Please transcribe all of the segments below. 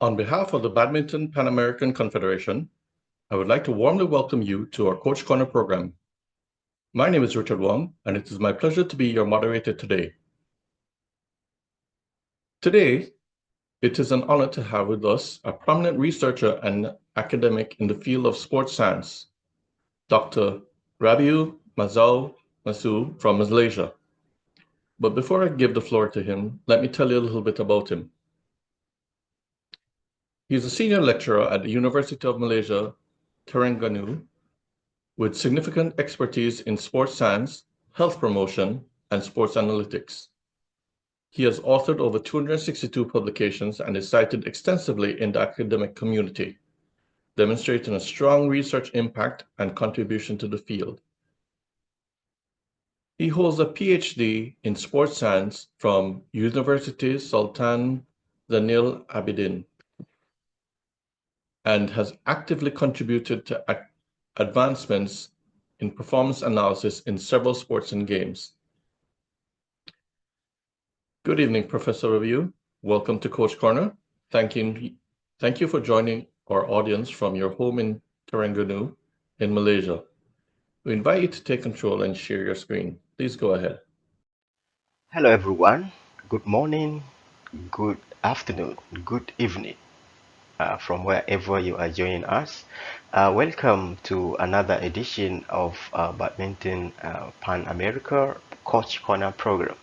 On behalf of the Badminton Pan American Confederation, I would like to warmly welcome you to our Coach Corner program. My name is Richard Wong, and it is my pleasure to be your moderator today. Today, it is an honor to have with us a prominent researcher and academic in the field of sports science, Dr. Rabiu Muazu Musa from Malaysia. But before I give the floor to him, let me tell you a little bit about him. He is a senior lecturer at the University of Malaysia, Terengganu, with significant expertise in sports science, health promotion, and sports analytics. He has authored over 262 publications and is cited extensively in the academic community, demonstrating a strong research impact and contribution to the field. He holds a PhD in sports science from University Sultan Zainal Abidin and has actively contributed to advancements in performance analysis in several sports and games. Good evening, Professor Rabiu. Welcome to Coach Corner. Thank you for joining our audience from your home in Terengganu in Malaysia. We invite you to take control and share your screen. Please go ahead. Hello, everyone. Good morning, good afternoon, good evening from wherever you are joining us. Welcome to another edition of Badminton Pan America Coach Corner program.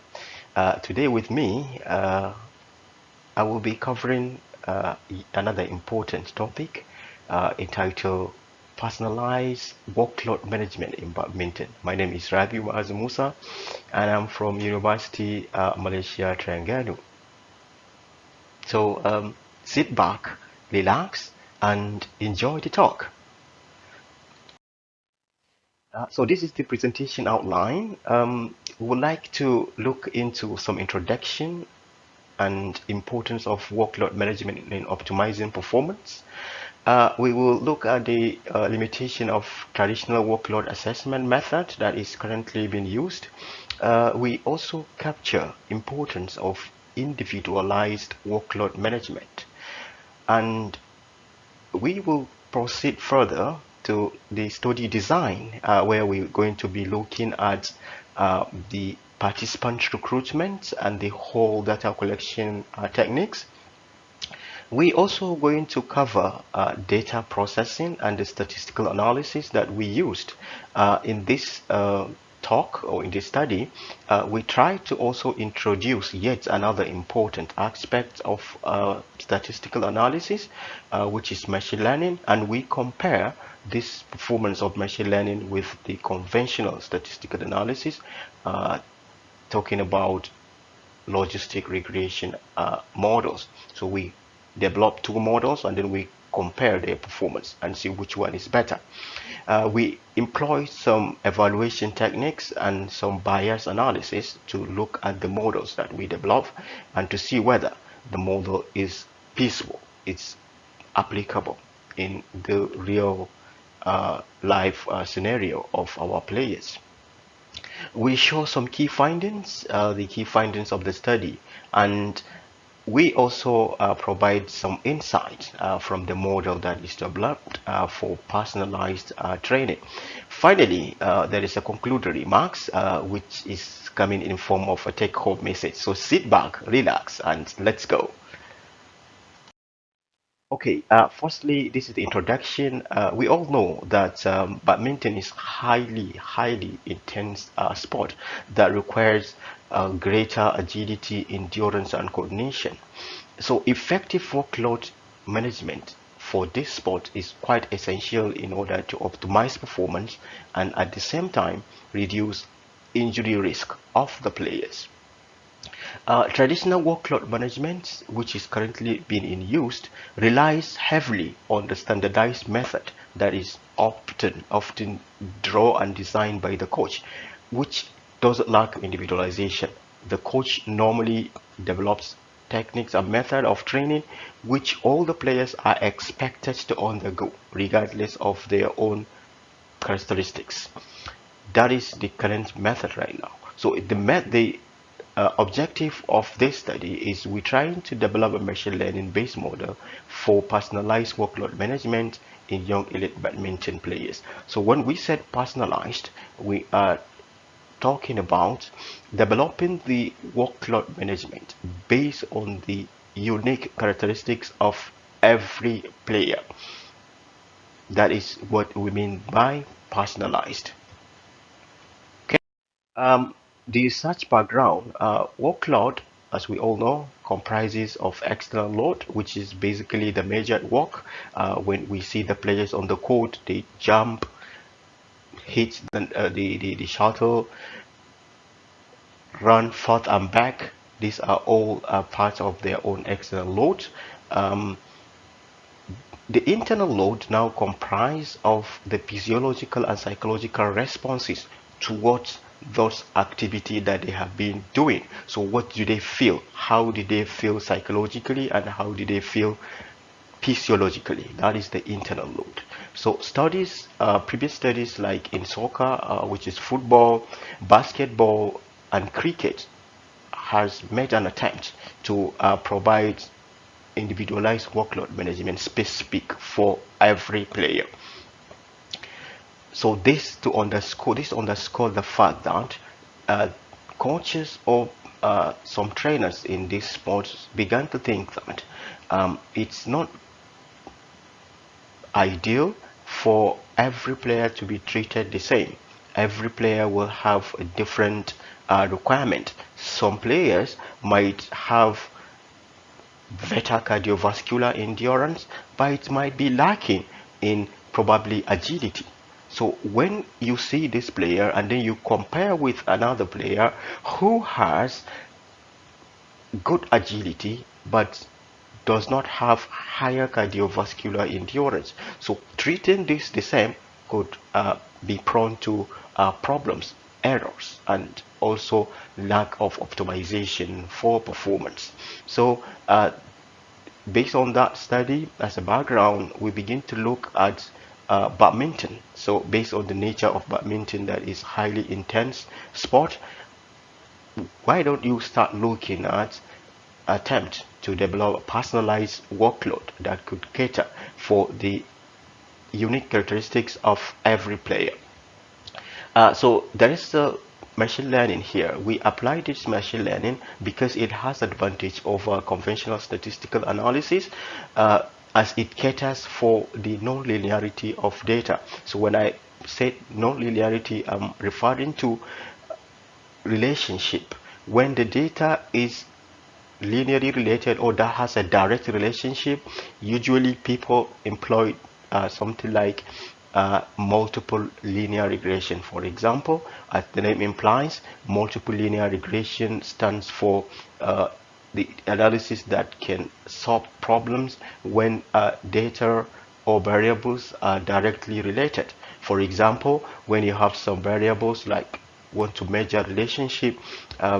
Today, with me, I will be covering another important topic entitled Personalized Workload Management in Badminton. My name is Rabiu Muazu Musa, and I'm from University Malaysia Terengganu. So sit back, relax, and enjoy the talk. So this is the presentation outline. We would like to look into some introduction and importance of workload management in optimizing performance. We will look at the limitation of traditional workload assessment method that is currently being used. We also capture importance of individualized workload management, and we will proceed further to the study design, where we're going to be looking at the participant recruitment and the whole data collection techniques. We also going to cover data processing and the statistical analysis that we used in this talk or in this study. We try to also introduce yet another important aspect of statistical analysis, which is machine learning, and we compare this performance of machine learning with the conventional statistical analysis, talking about logistic regression models. So we develop two models and then we compare their performance and see which one is better. We employ some evaluation techniques and some bias analysis to look at the models that we develop and to see whether the model is feasible, it's applicable in the real life scenario of our players. We show some key findings, the key findings of the study, and we also provide some insight from the model that is developed for personalized training. Finally, there is a concluding remarks, which is coming in form of a take-home message. So sit back, relax, and let's go. Okay, firstly, this is the introduction. We all know that badminton is highly intense sport that requires greater agility, endurance, and coordination. So effective workload management for this sport is quite essential in order to optimize performance and at the same time reduce injury risk of the players. Traditional workload management, which is currently being in use, relies heavily on the standardized method that is often drawn and designed by the coach, which does lack individualization. The coach normally develops techniques and method of training which all the players are expected to undergo regardless of their own characteristics. That is the current method right now. So the objective of this study is we're trying to develop a machine learning based model for personalized workload management in young elite badminton players. So when we said personalized, we are talking about developing the workload management based on the unique characteristics of every player. That is what we mean by personalized. Okay. The research background, workload, as we all know, comprises of external load, which is basically the measured work. When we see the players on the court, they jump, hit the shuttle, run forth and back. These are all parts of their own external load. Um, the internal load now comprise of the physiological and psychological responses towards those activity that they have been doing. So what do they feel? How did they feel psychologically and how did they feel physiologically? That is the internal load. So studies, previous studies like in soccer, which is football, basketball, and cricket, has made an attempt to provide individualized workload management specific for every player. So this underscore the fact that uh, coaches or some trainers in these sports began to think that it's not ideal for every player to be treated the same. Every player will have a different requirement. Some players might have better cardiovascular endurance, but it might be lacking in probably agility. So when you see this player and then you compare with another player who has good agility but does not have higher cardiovascular endurance, so treating this the same could be prone to problems, errors, and also lack of optimization for performance. So based on that study as a background, we begin to look at badminton. So based on the nature of badminton, that is highly intense sport, why don't you start looking at attempt to develop a personalized workload that could cater for the unique characteristics of every player? So there is a machine learning here. We apply this machine learning because it has advantage over conventional statistical analysis, as it caters for the non-linearity of data. So when I say non-linearity, I'm referring to relationship. When the data is linearly related or that has a direct relationship, usually people employ something like multiple linear regression. For example, as the name implies, multiple linear regression stands for the analysis that can solve problems when data or variables are directly related. For example, when you have some variables like want to measure relationship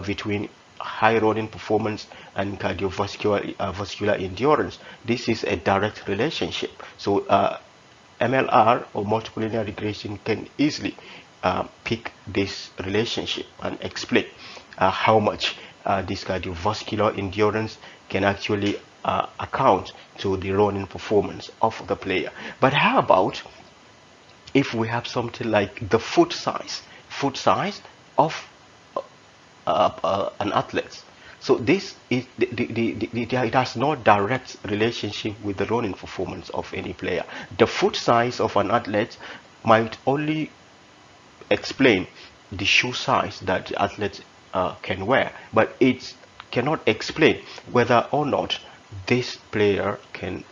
between high running performance and cardiovascular vascular endurance, this is a direct relationship. So MLR or multiple linear regression can easily pick this relationship and explain how much this cardiovascular endurance can actually account to the running performance of the player. But how about if we have something like the foot size of an athlete? So this is it has no direct relationship with the running performance of any player. The foot size of an athlete might only explain the shoe size that the athlete can wear, but it cannot explain whether or not this player can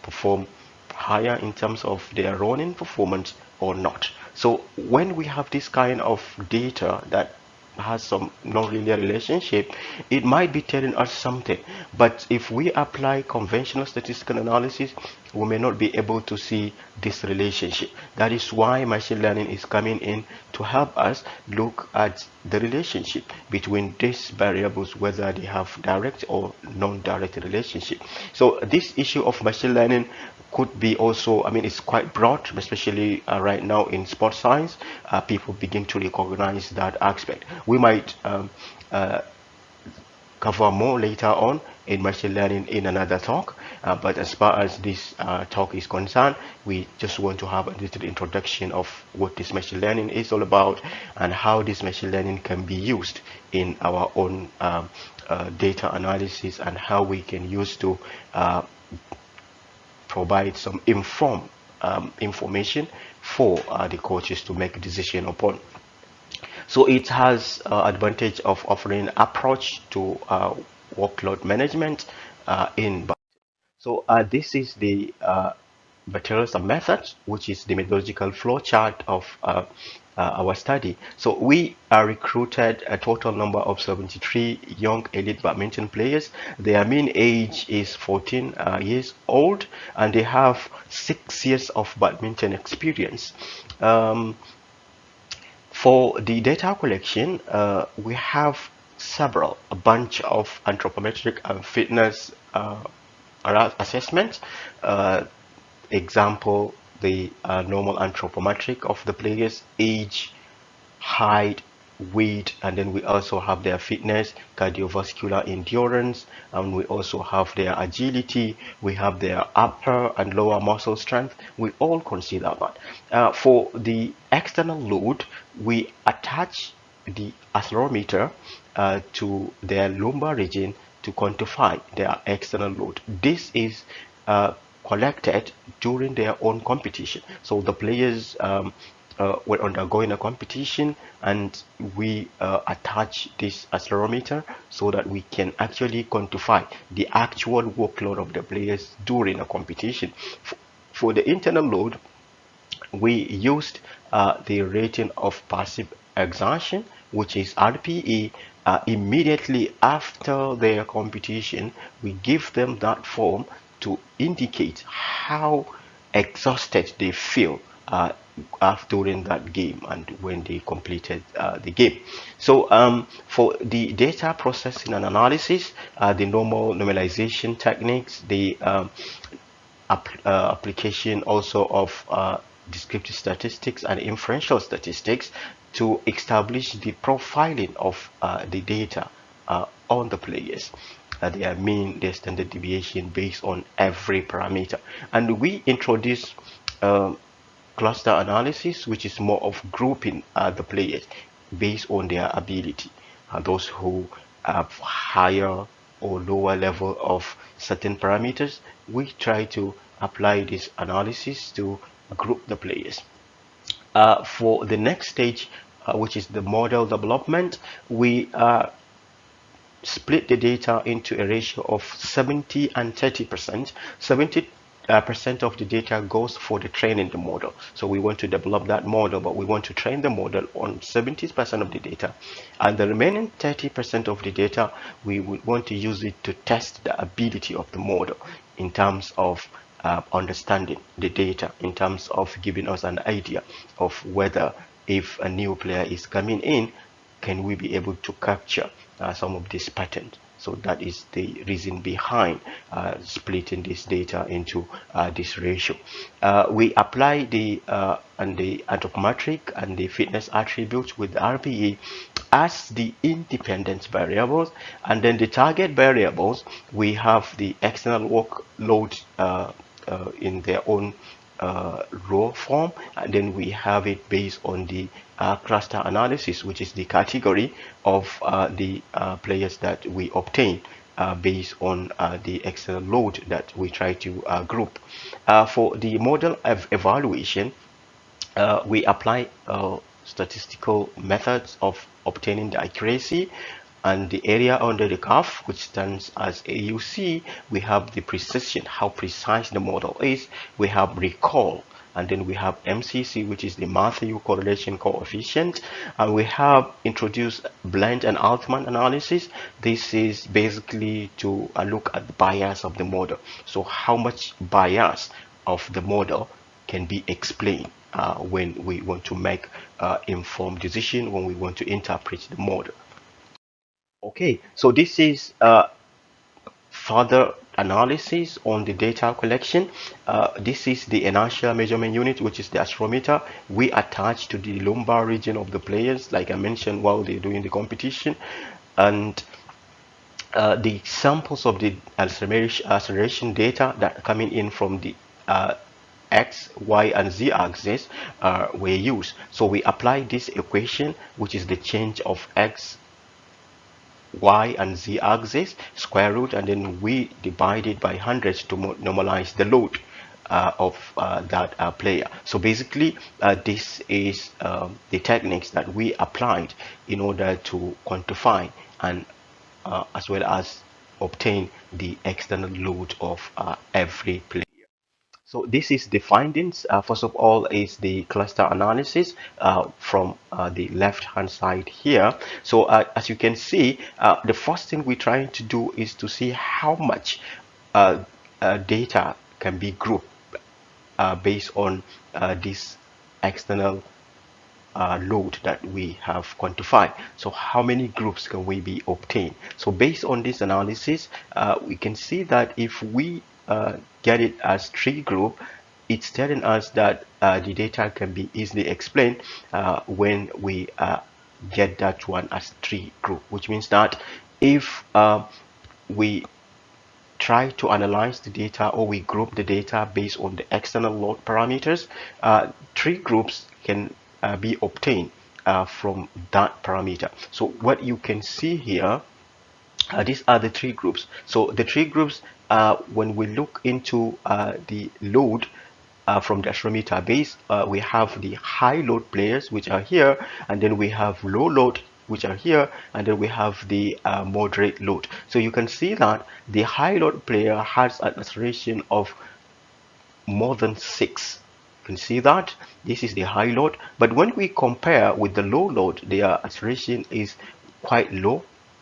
perform higher in terms of their running performance or not. So when we have this kind of data that has some non-linear relationship, it might be telling us something. But if we apply conventional statistical analysis, we may not be able to see this relationship. That is why machine learning is coming in to help us look at the relationship between these variables, whether they have direct or non-direct relationship. So this issue of machine learning could be also, I mean, it's quite broad, especially right now in sports science. People begin to recognize that aspect. We might cover more later on in machine learning in another talk. But as far as this talk is concerned, we just want to have a little introduction of what this machine learning is all about and how this machine learning can be used in our own data analysis, and how we can use to provide some informed information for the coaches to make a decision upon. So it has advantage of offering approach to workload management in. So this is the materials and methods, which is the methodological flow chart of our study. So we recruited a total number of 73 young elite badminton players. Their mean age is 14 years old, and they have 6 years of badminton experience. For the data collection, we have a bunch of anthropometric and fitness assessments. Example, the normal anthropometric of the players, age, height, weight, and then we also have their fitness, cardiovascular endurance, and we also have their agility, we have their upper and lower muscle strength. We all consider that. For the external load, we attach the accelerometer to their lumbar region to quantify their external load. This is collected during their own competition. So the players were undergoing a competition, and we attach this accelerometer so that we can actually quantify the actual workload of the players during a competition. For the internal load, we used the rating of passive exertion, which is RPE. Immediately after their competition, we give them that form to indicate how exhausted they feel during that game and when they completed the game. So for the data processing and analysis, the normal normalization techniques, the application also of descriptive statistics and inferential statistics to establish the profiling of the data on the players, their mean, their standard deviation based on every parameter. And we introduce cluster analysis, which is more of grouping the players based on their ability. Those who have higher or lower level of certain parameters, we try to apply this analysis to group the players. For the next stage, which is the model development, we split the data into a ratio of 70 and 30%. 70 percent of the data goes for the training the model. So we want to develop that model, but we want to train the model on 70% of the data, and the remaining 30% of the data we would want to use it to test the ability of the model in terms of understanding the data, in terms of giving us an idea of whether, if a new player is coming in, can we be able to capture some of these patterns. So that is the reason behind splitting this data into this ratio. We apply the anthropometric and the fitness attributes with RPE as the independent variables, and then the target variables, we have the external workload in their own raw form, and then we have it based on the cluster analysis, which is the category of the players that we obtain based on the external load that we try to group. For the model of evaluation, we apply statistical methods of obtaining the accuracy, and the area under the curve, which stands as AUC. We have the precision, how precise the model is. We have recall, and then we have MCC, which is the Matthew correlation coefficient, and we have introduced blend and Altman analysis. This is basically to look at the bias of the model. So how much bias of the model can be explained when we want to make informed decision, when we want to interpret the model. Okay, so this is further analysis on the data collection. This is the inertial measurement unit, which is the accelerometer. We attach to the lumbar region of the players, like I mentioned, while they're doing the competition. And the samples of the acceleration data that are coming in from the x, y, and z axis were used. So we apply this equation, which is the change of x, y, and z axis, square root, and then we divide it by 100 to normalize the load of that player. So basically, this is the techniques that we applied in order to quantify and as well as obtain the external load of every player. So this is the findings. First of all is the cluster analysis from the left hand side here. So as you can see, the first thing we're trying to do is to see how much data can be grouped based on this external load that we have quantified. So how many groups can we be obtained? So based on this analysis, we can see that if we get it as 3 group, it's telling us that the data can be easily explained when we get that one as 3 group, which means that if we try to analyze the data, or we group the data based on the external load parameters, 3 groups can be obtained from that parameter. So what you can see here, these are the 3 groups. So the 3 groups, when we look into the load from the accelerometer base, we have the high load players, which are here, and then we have low load, which are here, and then we have the moderate load. So you can see that the high load player has an acceleration of more than 6. You can see that this is the high load, but when we compare with the low load, their acceleration is quite low.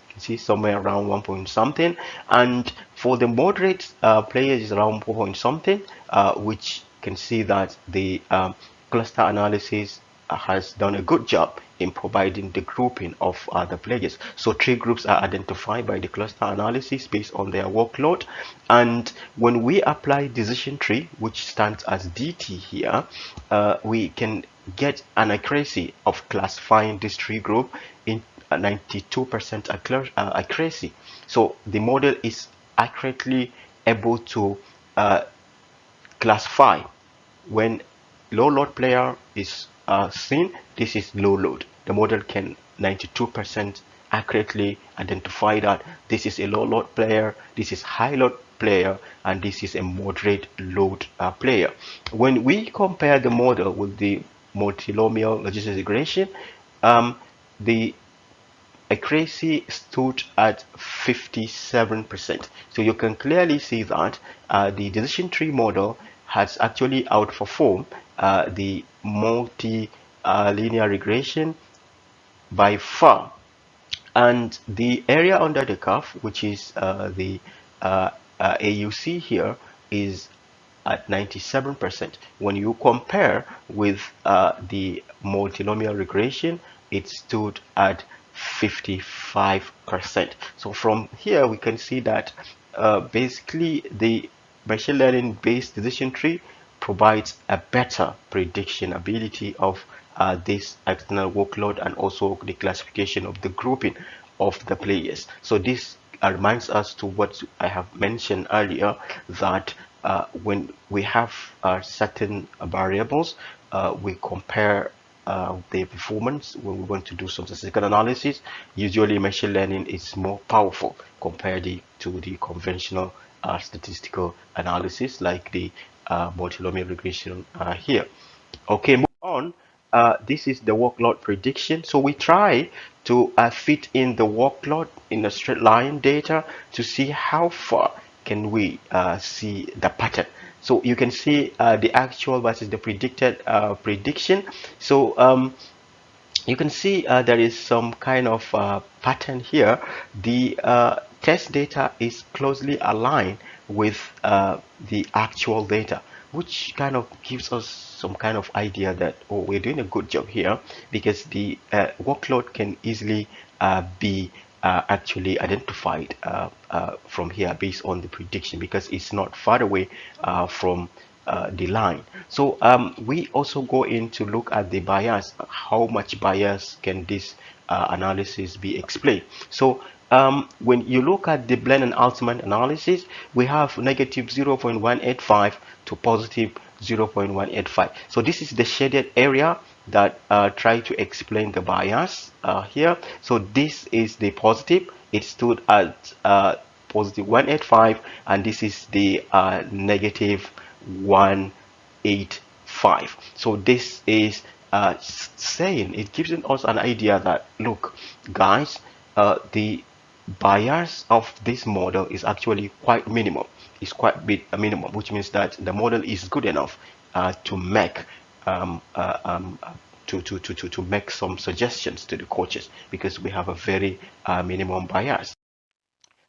You can see somewhere around 1 point something, and for the moderate players is around 4 point something, which can see that the cluster analysis has done a good job in providing the grouping of the players. So 3 groups are identified by the cluster analysis based on their workload, and when we apply decision tree, which stands as DT here, we can get an accuracy of classifying this 3 group in 92% accuracy. So the model is accurately able to classify when low load player is seen. This is low load. The model can 92% accurately identify that this is a low load player, this is high load player, and this is a moderate load player. When we compare the model with the multinomial logistic regression, the accuracy stood at 57%. So you can clearly see that the decision tree model has actually outperformed the multi-linear regression by far. And the area under the curve, which is the AUC here, is at 97%. When you compare with the multinomial regression, it stood at 55%. So from here we can see that basically the machine learning based decision tree provides a better prediction ability of this external workload, and also the classification of the grouping of the players. So this reminds us to what I have mentioned earlier, that when we have certain variables, we compare their performance when we want to do some statistical analysis. Usually machine learning is more powerful compared to the conventional statistical analysis like the multinomial regression here. Okay, move on. This is the workload prediction. So we try to fit in the workload in a straight line data to see how far can we see the pattern. So you can see the actual versus the predicted prediction. So you can see there is some kind of pattern here. The test data is closely aligned with the actual data, which kind of gives us some kind of idea that, oh, we're doing a good job here, because the workload can easily be actually identified from here based on the prediction, because it's not far away from the line. So we also go in to look at the bias. How much bias can this analysis be explained? So when you look at the blend and ultimate analysis, we have negative 0.185 to positive 0.185. So this is the shaded area that try to explain the bias here. So this is the positive. It stood at positive 185, and this is the negative 185. So this is saying, it gives us an idea that, look, guys, the bias of this model is actually quite minimum. It's quite bit a minimum, which means that the model is good enough to make um, uh, um, to make some suggestions to the coaches, because we have a very minimum bias.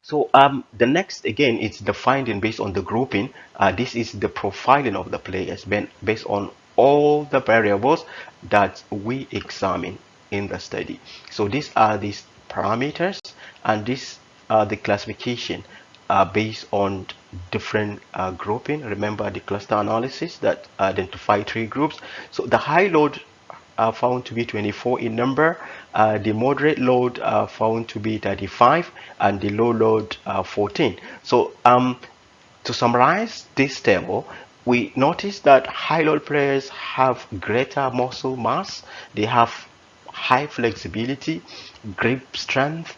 So the next again, it's the finding based on the grouping. This is the profiling of the players based on all the variables that we examine in the study. So these are these parameters, and these are the classification based on different grouping. Remember the cluster analysis that identify three groups. So the high load are found to be 24 in number. The moderate load are found to be 35, and the low load 14. So to summarize this table, we notice that high load players have greater muscle mass, they have high flexibility, grip strength,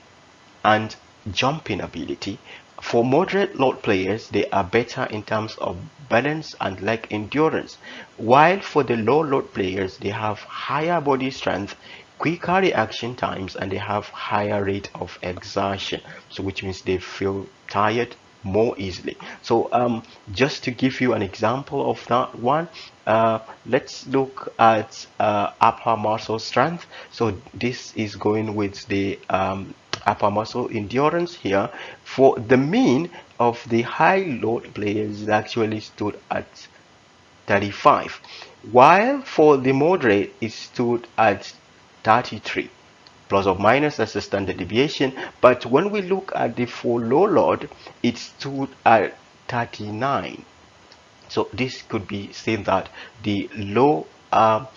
and jumping ability. For moderate load players, they are better in terms of balance and leg endurance, while for the low load players, they have higher body strength, quicker reaction times, and they have higher rate of exertion, so which means they feel tired more easily. So just to give you an example of that one, let's look at upper muscle strength. So this is going with the upper muscle endurance here. For the mean of the high load players actually stood at 35, while for the moderate it stood at 33, plus or minus, that's the standard deviation. But when we look at the for low load, it stood at 39. So this could be seen that the low load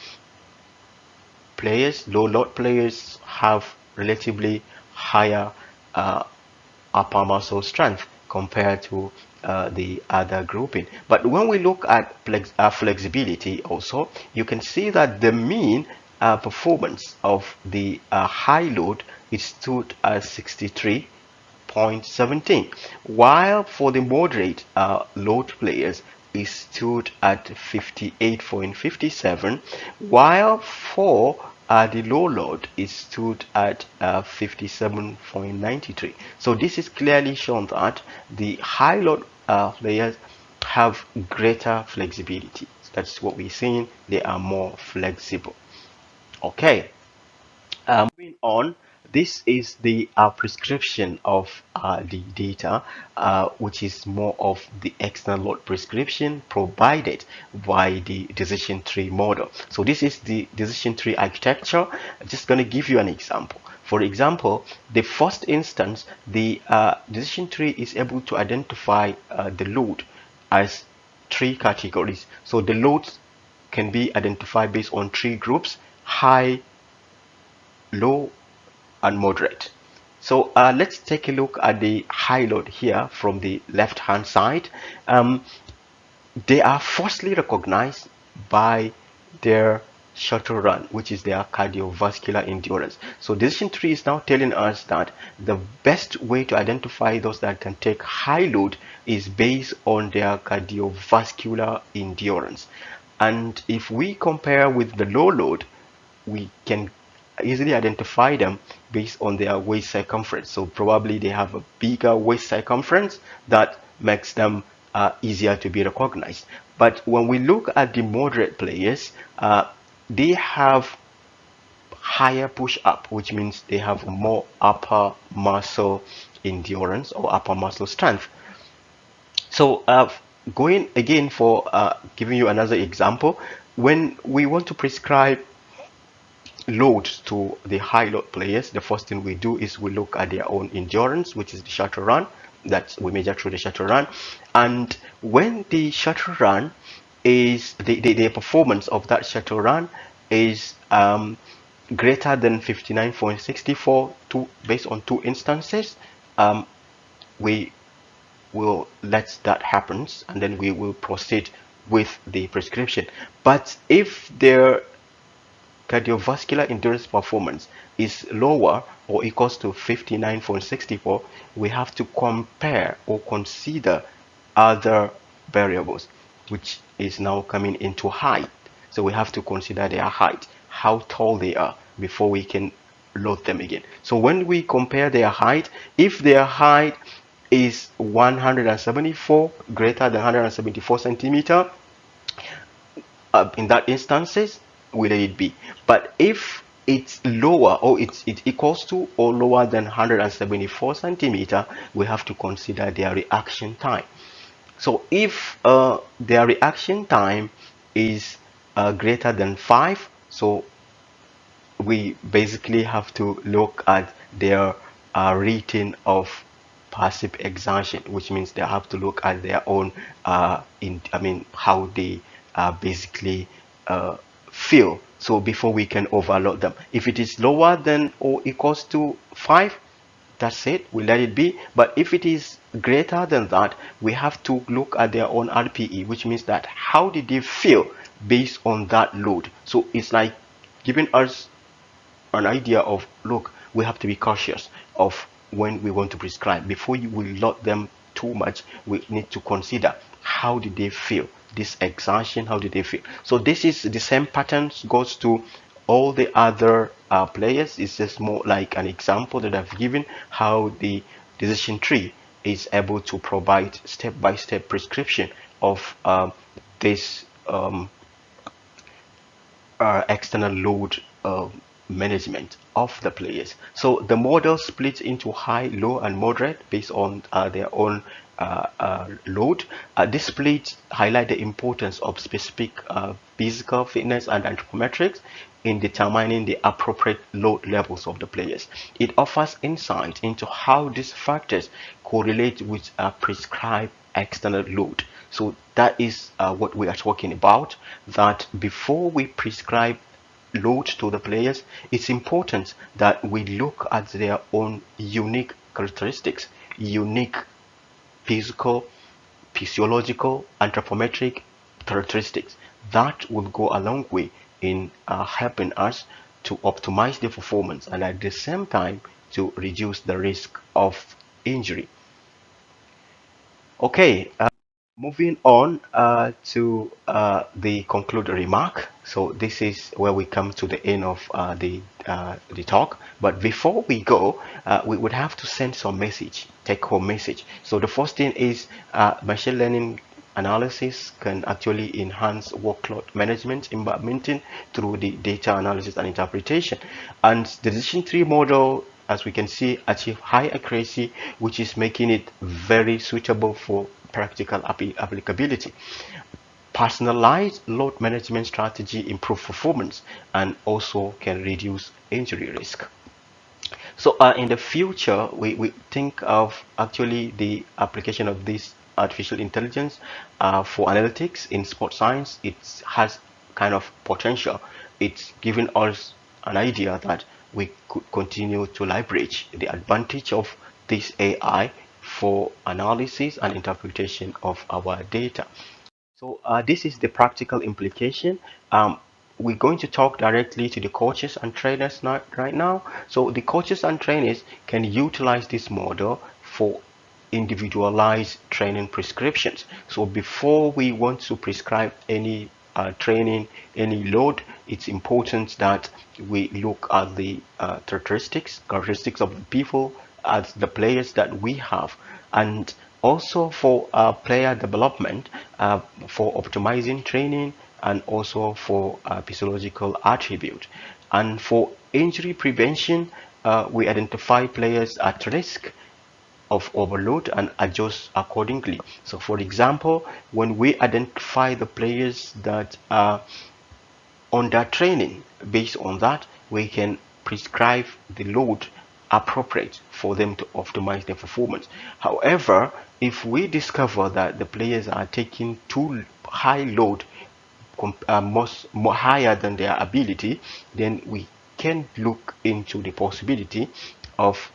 players have relatively higher uh, upper muscle strength compared to the other grouping. But when we look at flexibility also, you can see that the mean performance of the high load is stood at 63.17, while for the moderate load players it stood at 58.57, while for the low load it stood at 57.93. So this is clearly shown that the high load players have greater flexibility. That's what we're seeing. They are more flexible. Okay. Moving on, this is the prescription of the data, which is more of the external load prescription provided by the decision tree model. So this is the decision tree architecture. I'm just going to give you an example. For example, the first instance, the decision tree is able to identify the load as three categories. So the loads can be identified based on three groups: high, low, and moderate. So let's take a look at the high load here from the left hand side. They are firstly recognized by their shuttle run, which is their cardiovascular endurance. So decision tree is now telling us that the best way to identify those that can take high load is based on their cardiovascular endurance. And if we compare with the low load, we can easily identify them based on their waist circumference. So probably they have a bigger waist circumference that makes them easier to be recognized. But when we look at the moderate players, they have higher push up, which means they have more upper muscle endurance or upper muscle strength. So going again for giving you another example, when we want to prescribe loads to the high load players, the first thing we do is we look at their own endurance, which is the shuttle run that we measure through the shuttle run. And when the shuttle run is the performance of that shuttle run is greater than 59.64, two instances, we will let that happen, and then we will proceed with the prescription. But if their cardiovascular endurance performance is lower or equals to 59.64, we have to compare or consider other variables, which is now coming into height. So we have to consider their height, how tall they are, before we can load them again. So when we compare their height, if their height is 174, greater than 174 centimeter, in that instances, we let it be. But if it's lower, or it equals to or lower than 174 centimeter, we have to consider their reaction time. So if their reaction time is greater than 5, so we basically have to look at their rating of passive exertion, which means they have to look at their own how they basically uh, feel. So before we can overload them, if it is lower than or equals to 5, that's it, we let it be. But if it is greater than that, we have to look at their own RPE, which means that how did they feel based on that load. So it's like giving us an idea of, look, we have to be cautious of when we want to prescribe. Before you will load them too much, we need to consider how did they feel this exertion, how did they feel. So this is the same pattern goes to all the other players. It's just more like an example that I've given how the decision tree is able to provide step-by-step prescription of this external load management of the players. So the model splits into high, low, and moderate based on their own load. This split highlight the importance of specific physical fitness and anthropometrics in determining the appropriate load levels of the players. It offers insight into how these factors correlate with a prescribed external load. So that is what we are talking about, that before we prescribe load to the players, it's important that we look at their own unique characteristics, unique physical, physiological, anthropometric characteristics. That will go a long way in helping us to optimize the performance and at the same time to reduce the risk of injury. Okay, moving on to the concluding remark. So this is where we come to the end of the talk. But before we go, we would have to send some message, take home message. So the first thing is machine learning analysis can actually enhance workload management in badminton through the data analysis and interpretation. And the decision tree model, as we can see, achieve high accuracy, which is making it very suitable for practical applicability. Personalized load management strategy improve performance and also can reduce injury risk. So in the future, we think of actually the application of this artificial intelligence for analytics in sports science. It has kind of potential. It's giving us an idea that we could continue to leverage the advantage of this AI for analysis and interpretation of our data. So this is the practical implication. We're going to talk directly to the coaches and trainers right now. So the coaches and trainers can utilize this model for individualized training prescriptions. So before we want to prescribe any training, any load, it's important that we look at the characteristics of the people, as the players that we have, and also for player development, for optimizing training, and also for physiological attribute. And for injury prevention, we identify players at risk of overload and adjust accordingly. So for example, when we identify the players that are under training, based on that, we can prescribe the load appropriate for them to optimize their performance. However, if we discover that the players are taking too high load, more higher than their ability, then we can look into the possibility of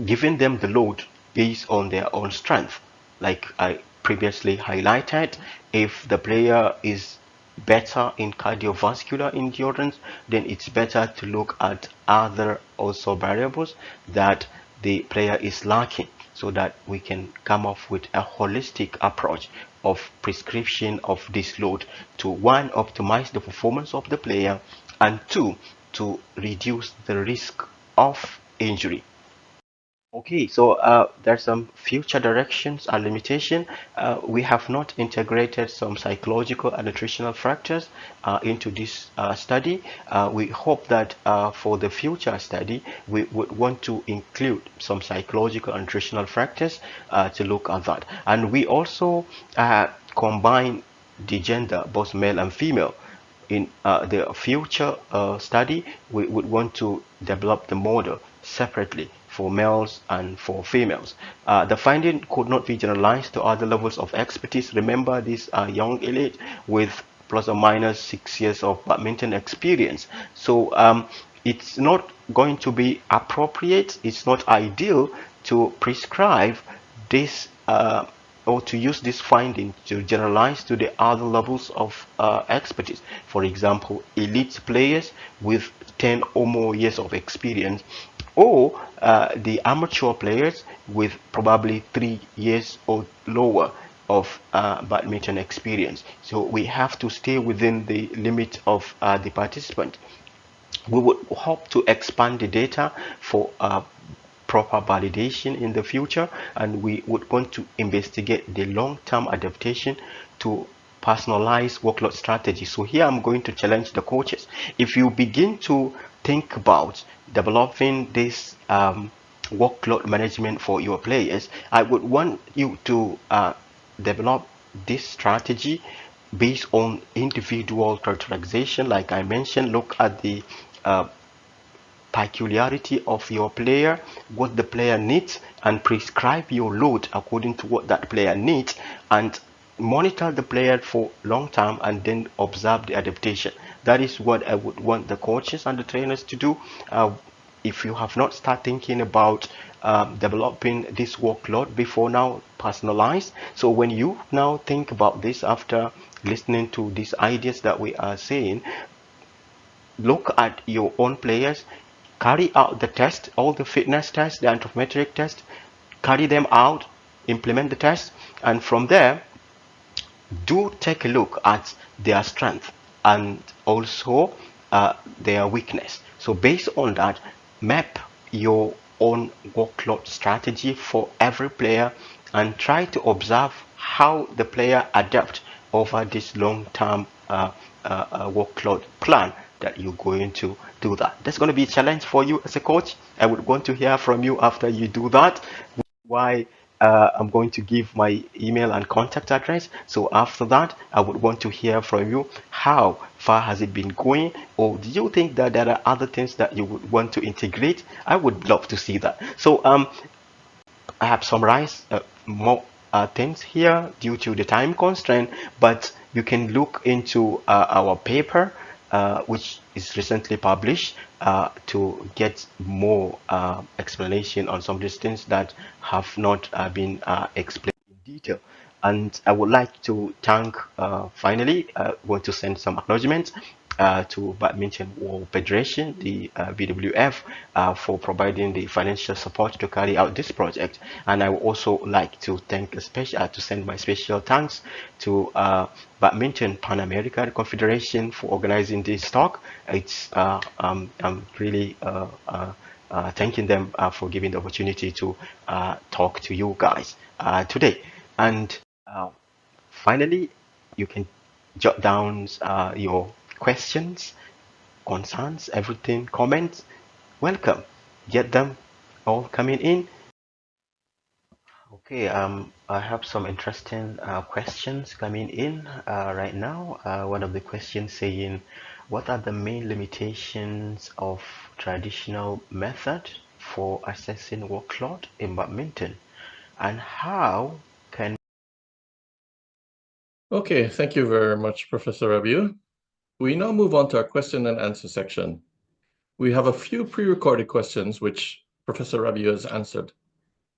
giving them the load based on their own strength. Like I previously highlighted, if the player is better in cardiovascular endurance, then it's better to look at other also variables that the player is lacking so that we can come up with a holistic approach of prescription of this load to one, optimize the performance of the player, and two, to reduce the risk of injury. Okay, so there's some future directions and limitation. We have not integrated some psychological and nutritional factors into this study. We hope that for the future study, we would want to include some psychological and nutritional factors to look at that. And we also combine the gender, both male and female. In the future study, we would want to develop the model separately for males and for females. The finding could not be generalized to other levels of expertise. Remember, these are young elite with plus or minus 6 years of badminton experience. So it's not going to be appropriate, it's not ideal to prescribe this or to use this finding to generalize to the other levels of expertise. For example, elite players with 10 or more years of experience, or the amateur players with probably 3 years or lower of badminton experience. So we have to stay within the limit of the participant. We would hope to expand the data for proper validation in the future, and we would want to investigate the long-term adaptation to personalized workload strategy. So here I'm going to challenge the coaches. If you begin to think about developing this workload management for your players, I would want you to develop this strategy based on individual characterization. Like I mentioned, look at the uh, peculiarity of your player, what the player needs, and prescribe your load according to what that player needs, and monitor the player for long term and then observe the adaptation. That is what I would want the coaches and the trainers to do. If you have not started thinking about developing this workload before now, personalized, so when you now think about this after listening to these ideas that we are saying, look at your own players, carry out the test, all the fitness tests, the anthropometric test, carry them out, implement the test, and from there, do take a look at their strength and also their weakness. So based on that, map your own workload strategy for every player and try to observe how the player adapt over this long-term workload plan that you're going to do that. That's going to be a challenge for you as a coach. I would want to hear from you after you do that. Why I'm going to give my email and contact address. So after that, I would want to hear from you. How far has it been going? Or do you think that there are other things that you would want to integrate? I would love to see that. So I have summarized more things here due to the time constraint, but you can look into our paper, which is recently published, to get more explanation on some of these things that have not been explained in detail. And I would like to thank, finally, want to send some acknowledgements to Badminton World Federation, the BWF, for providing the financial support to carry out this project. And I would also like to thank to send my special thanks to Badminton Pan American Confederation for organizing this talk. I'm really thanking them for giving the opportunity to talk to you guys today. And uh, finally, you can jot down your questions, concerns, everything, comments. Welcome. Get them all coming in. Okay, I have some interesting questions coming in right now. One of the questions saying, what are the main limitations of traditional method for assessing workload in badminton, and how can Okay, thank you very much, Professor Rabiu. We now move on to our question and answer section. We have a few pre-recorded questions which Professor Rabiu has answered.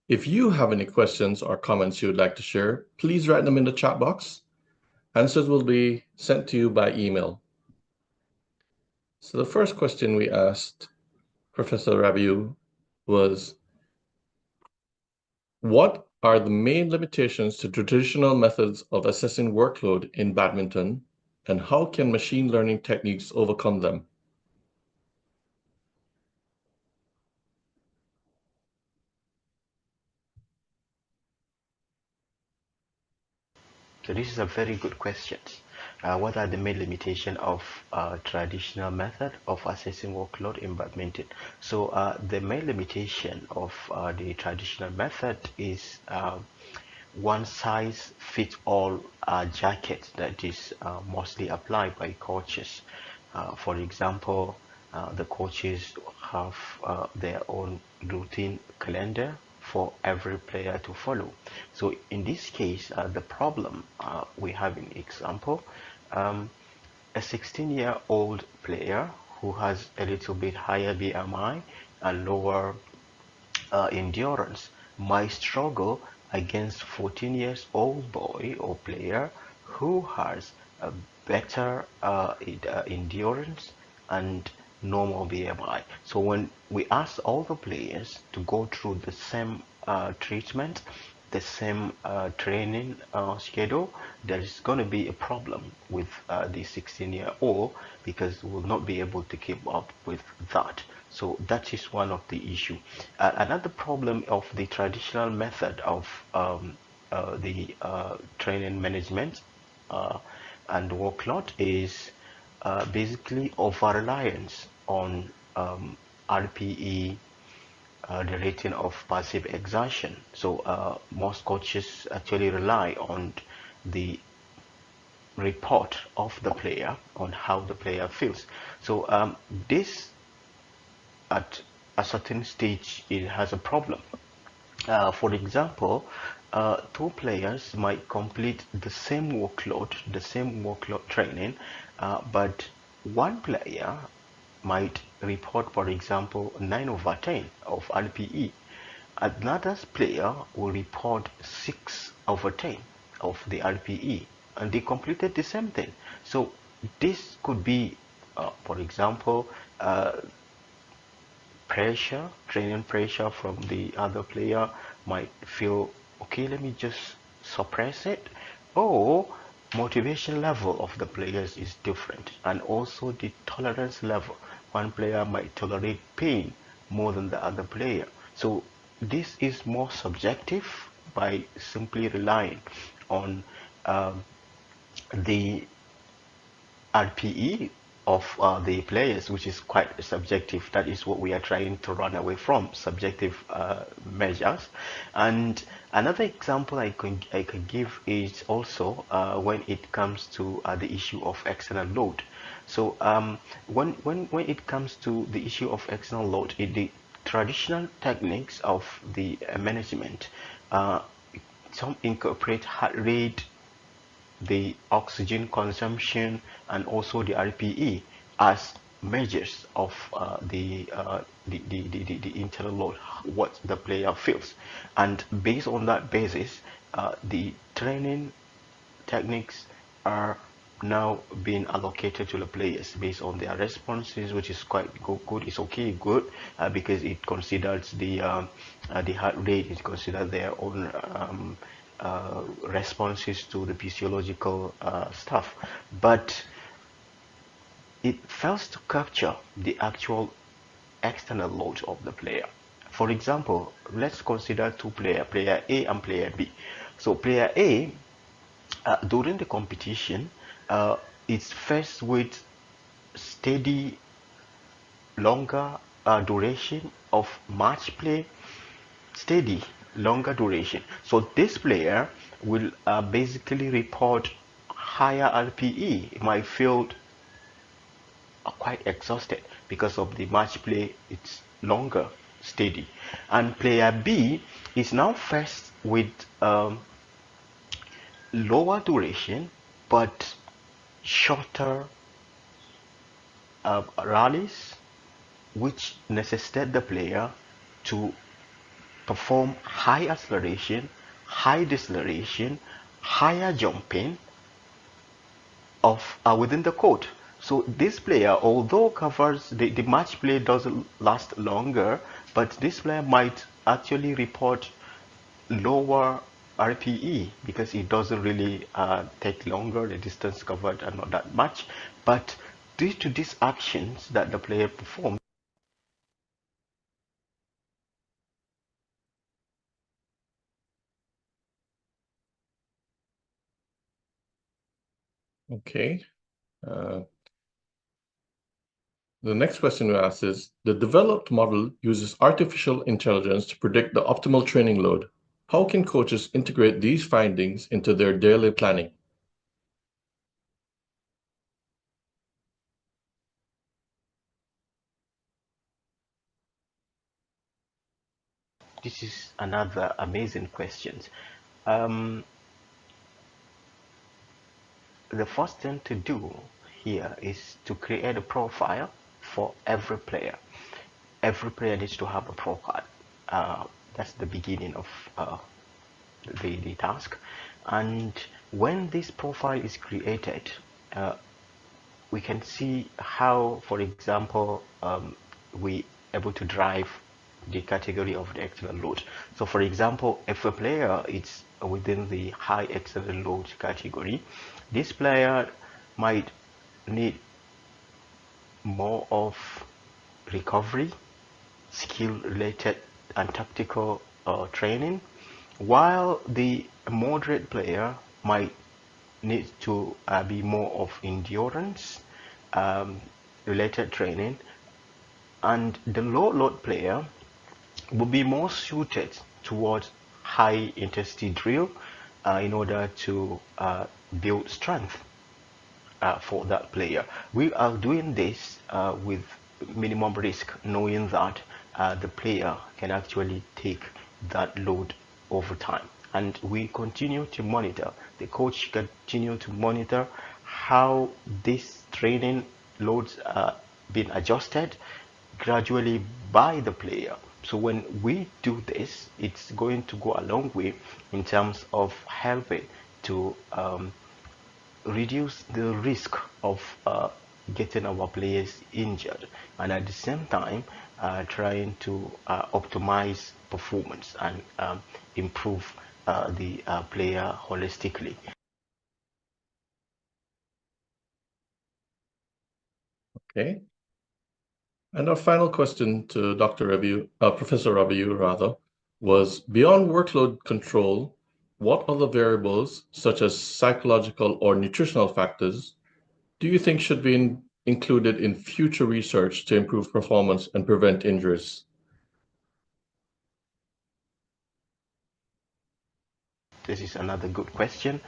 If you have any questions or comments you would like to share, please write them in the chat box. Answers will be sent to you by email. So the first question we asked Professor Rabiu was, what are the main limitations to traditional methods of assessing workload in badminton, and how can machine learning techniques overcome them? So this is a very good question. What are the main limitation of traditional method of assessing workload in badminton? So the main limitation of the traditional method is one size fits all jacket that is mostly applied by coaches. For example, the coaches have their own routine calendar for every player to follow. So in this case, the problem we have in example, a 16-year-old player who has a little bit higher BMI and lower endurance might struggle against 14 years old boy or player who has a better endurance and normal BMI. So when we ask all the players to go through the same treatment, the same training schedule, there is going to be a problem with the 16-year-old because we will not be able to keep up with that. So that is one of the issue. Another problem of the traditional method of the training management and workload is basically over reliance on RPE, the rating of passive exertion. So most coaches actually rely on the report of the player on how the player feels. So this at a certain stage it has a problem. For example, two players might complete the same workload training, but one player might report, for example, 9 over 10 of RPE. Another player will report 6 over 10 of the RPE, and they completed the same thing. So this could be, for example, pressure, training pressure from the other player might feel, okay, let me just suppress it. Or motivation level of the players is different, and also the tolerance level. One player might tolerate pain more than the other player. So this is more subjective by simply relying on the RPE of the players, which is quite subjective. That is what we are trying to run away from, subjective measures. And another example I could give is also when it comes to the issue of external load. So when it comes to the issue of external load, the traditional techniques of the management, some incorporate heart rate, the oxygen consumption, and also the RPE as measures of the internal load, what the player feels. And based on that basis, the training techniques are now being allocated to the players based on their responses, which is quite good. It's okay, good, because it considers the heart rate, it considers their own responses to the physiological stuff, but it fails to capture the actual external load of the player. For example, let's consider two players, player A and player B. So player A, during the competition, is faced with steady, longer duration of match play, steady, longer duration. So this player will basically report higher RPE. It might feel quite exhausted because of the match play. It's longer, steady. And player B is now faced with lower duration but shorter rallies which necessitate the player to perform high acceleration, high deceleration, higher jumping of within the court. So this player, although covers the match play doesn't last longer, but this player might actually report lower RPE because it doesn't really take longer. The distance covered are not that much, but due to these actions that the player performs. Okay. Uh, the next question we ask is, the developed model uses artificial intelligence to predict the optimal training load. How can coaches integrate these findings into their daily planning? This is another amazing question. Um, the first thing to do here is to create a profile for every player. Every player needs to have a profile. That's the beginning of the task. And when this profile is created, uh, we can see how, for example, we able to drive the category of the external load. So for example, if a player is within the high external load category, this player might need more of recovery, skill related and tactical training, while the moderate player might need to be more of endurance um, related training, and the low load player will be more suited towards high intensity drill in order to build strength for that player. We are doing this with minimum risk, knowing that the player can actually take that load over time. And we continue to monitor, the coach continue to monitor how this training loads are being adjusted gradually by the player. So when we do this, it's going to go a long way in terms of helping to reduce the risk of getting our players injured, and at the same time trying to optimize performance and improve the player holistically. Okay. And our final question to Dr. Rabiu, Professor Rabiu rather, was, beyond workload control, what other variables, such as psychological or nutritional factors, do you think should be included in future research to improve performance and prevent injuries? This is another good question.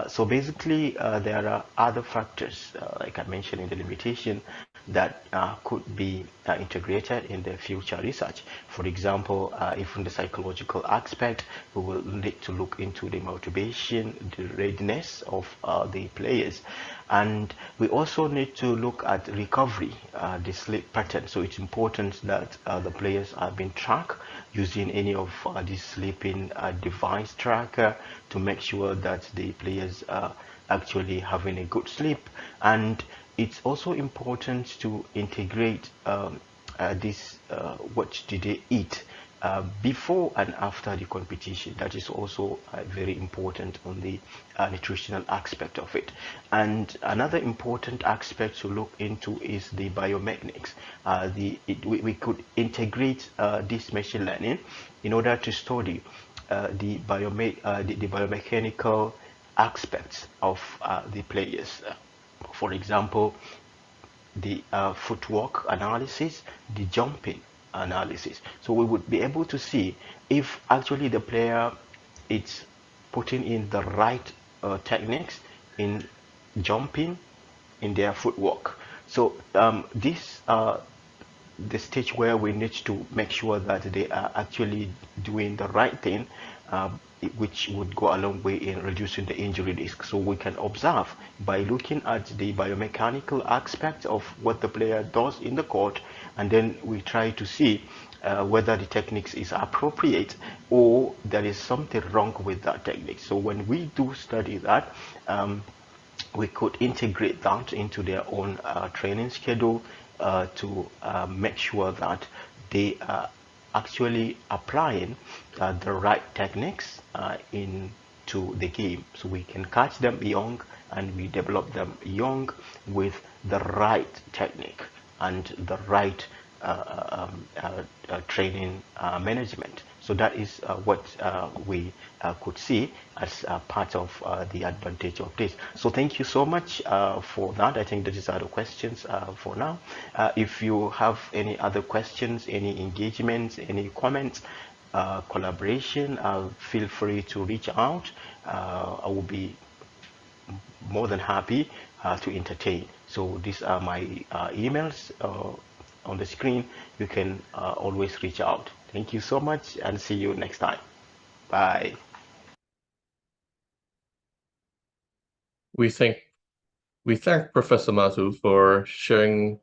So basically, there are other factors, like I mentioned in the limitation, that could be integrated in the future research. For example, if in the psychological aspect, we will need to look into the motivation, the readiness of the players. And we also need to look at recovery, the sleep pattern. So it's important that the players are being tracked using any of these sleeping device tracker to make sure that the players are actually having a good sleep. And it's also important to integrate this what did they eat before and after the competition. That is also very important on the nutritional aspect of it. And another important aspect to look into is the biomechanics. We could integrate this machine learning in order to study the biomechanical aspects of the players. For example, the footwork analysis, the jumping analysis. So we would be able to see if actually the player is putting in the right techniques in jumping, in their footwork. So this the stage where we need to make sure that they are actually doing the right thing which would go a long way in reducing the injury risk. So we can observe by looking at the biomechanical aspect of what the player does in the court, and then we try to see whether the techniques is appropriate or there is something wrong with that technique. So when we do study that, we could integrate that into their own training schedule to make sure that they are actually applying the right techniques into the game. So we can catch them young and we develop them young with the right technique and the right training management. So that is what we could see as part of the advantage of this. So thank you so much for that. I think that is all the questions for now. If you have any other questions, any engagements, any comments, collaboration, feel free to reach out. I will be more than happy to entertain. So these are my emails on the screen. You can always reach out. Thank you so much and see you next time. Bye. We thank Professor Muazu for sharing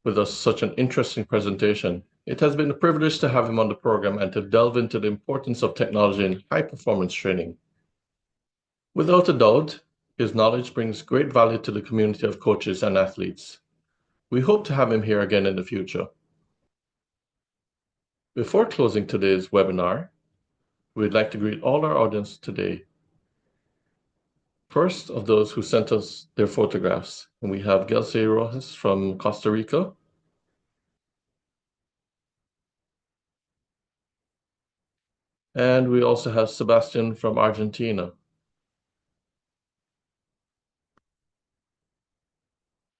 with us such an interesting presentation. It has been a privilege to have him on the program and to delve into the importance of technology in high-performance training. Without a doubt, his knowledge brings great value to the community of coaches and athletes. We hope to have him here again in the future. Before closing today's webinar, we'd like to greet all our audience today. First of those who sent us their photographs, and we have Gelsey Rojas from Costa Rica, and we also have Sebastian from Argentina.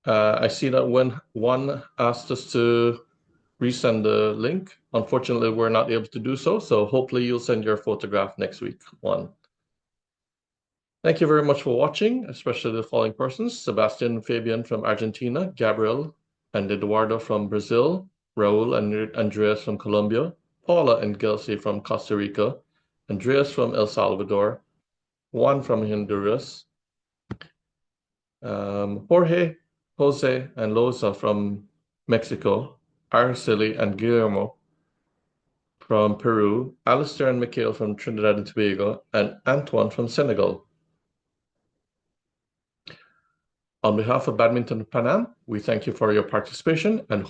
I see that when one asked us to resend the link, unfortunately, we're not able to do so. So hopefully you'll send your photograph next week, Juan. Thank you very much for watching, especially the following persons: Sebastian and Fabian from Argentina, Gabriel and Eduardo from Brazil, Raul and Andreas from Colombia, Paula and Gelsey from Costa Rica, Andreas from El Salvador, Juan from Honduras, Jorge, Jose, and Loza from Mexico, Araceli and Guillermo from Peru, Alistair and Mikhail from Trinidad and Tobago, and Antoine from Senegal. On behalf of Badminton Pan Am, we thank you for your participation and hope